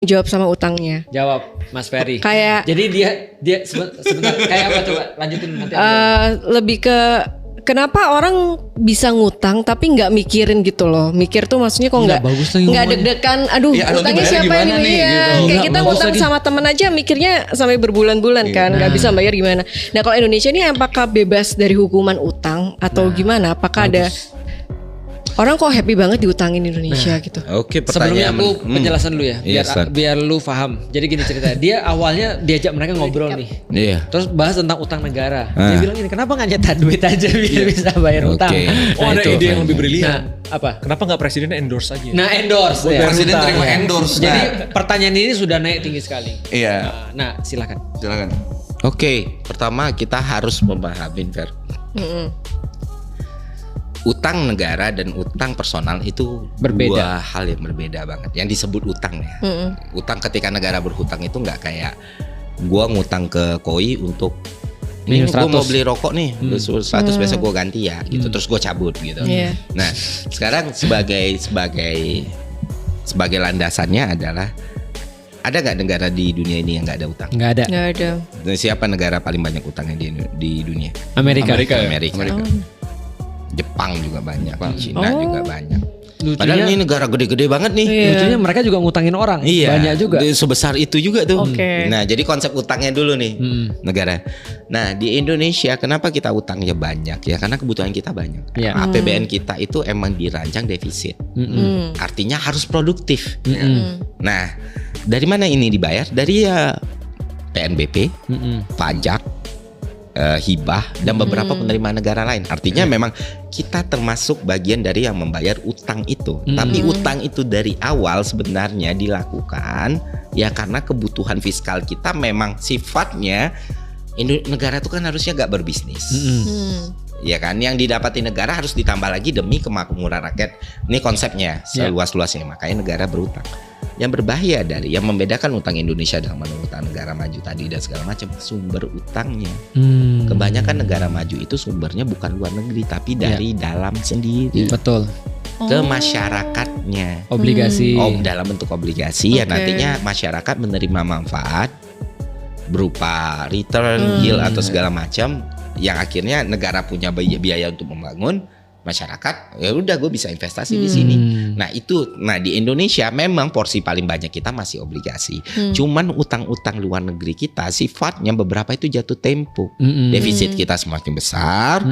jawab sama utangnya. Jawab Mas Ferry. Kayak Jadi dia sebentar kayak apa coba lanjutin nanti. lebih ke kenapa orang bisa ngutang tapi nggak mikirin gitu loh. Mikir tuh maksudnya kok nggak bagus lagi nggak ngomongnya. deg-degan. Aduh, Iya, nanti utangnya bayar siapa gimana ini? nih, Iya, gitu. kayak Nggak kita bagus ngutang lagi. sama temen aja mikirnya sampai berbulan-bulan kan, nggak bisa bayar gimana. Nah kalau Indonesia ini apakah bebas dari hukuman utang atau gimana? Apakah ada orang kok happy banget diutangin Indonesia gitu? Oke, Sebelumnya pertanyaan. aku penjelasan dulu ya, Iya, Stan. biar lu paham. Jadi gini ceritanya, dia awalnya diajak mereka ngobrol nih, Iya. terus bahas tentang utang negara. Ah. Dia bilang gini, kenapa nggak nyetak duit aja biar bisa bayar Oke. utang? Oh, ada itu. ide yang lebih brilian. Nah, apa? Kenapa nggak presiden endorse aja? Nah endorse. Buat ya. Presiden utang, terima ya. endorse. Jadi Nah, pertanyaan ini sudah naik tinggi sekali. iya. Nah silakan. Silakan. Oke, pertama kita harus memahami Fer. Utang negara dan utang personal itu Berbeda. dua hal yang berbeda banget. Yang disebut utang ya. Utang ketika negara berhutang itu nggak kayak gua ngutang ke Koi untuk ini Minus gua mau 100. beli rokok nih 100 besok gua ganti ya gitu. Terus gua cabut gitu. Iya. Nah, sekarang sebagai landasannya adalah ada nggak negara di dunia ini yang nggak ada utang? Nggak ada. Nggak ada. Dan siapa negara paling banyak utangnya di dunia? Amerika. Amerika. Amerika. Jepang juga banyak, Cina Oh. juga banyak. Padahal ini negara gede-gede banget nih. Iya. Lucunya mereka juga ngutangin orang. Iya, Banyak juga. sebesar itu juga tuh. Oke. Nah, jadi konsep utangnya dulu nih negara. Nah, di Indonesia kenapa kita utangnya banyak ya? Karena kebutuhan kita banyak. Iya. APBN kita itu emang dirancang defisit. Artinya harus produktif. Nah, dari mana ini dibayar? Dari ya PNBP, pajak, hibah dan beberapa penerimaan negara lain. Artinya memang kita termasuk bagian dari yang membayar utang itu. Tapi utang itu dari awal sebenarnya dilakukan ya karena kebutuhan fiskal kita memang sifatnya negara itu kan harusnya gak berbisnis. Ya kan, yang didapati negara harus ditambah lagi demi kemakmuran rakyat. Ini konsepnya seluas-luasnya, makanya negara berutang. Yang berbahaya dari yang membedakan utang Indonesia dengan utang negara maju tadi dan segala macam sumber utangnya. Kebanyakan negara maju itu sumbernya bukan luar negeri tapi dari dalam sendiri Betul. ke masyarakatnya. Obligasi. Dalam bentuk obligasi ya Oke. nantinya masyarakat menerima manfaat berupa return, yield atau segala macam yang akhirnya negara punya biaya untuk membangun, masyarakat ya udah gue bisa investasi di sini. Nah di Indonesia memang porsi paling banyak kita masih obligasi. Cuman utang-utang luar negeri kita sifatnya beberapa itu jatuh tempo. Defisit kita semakin besar,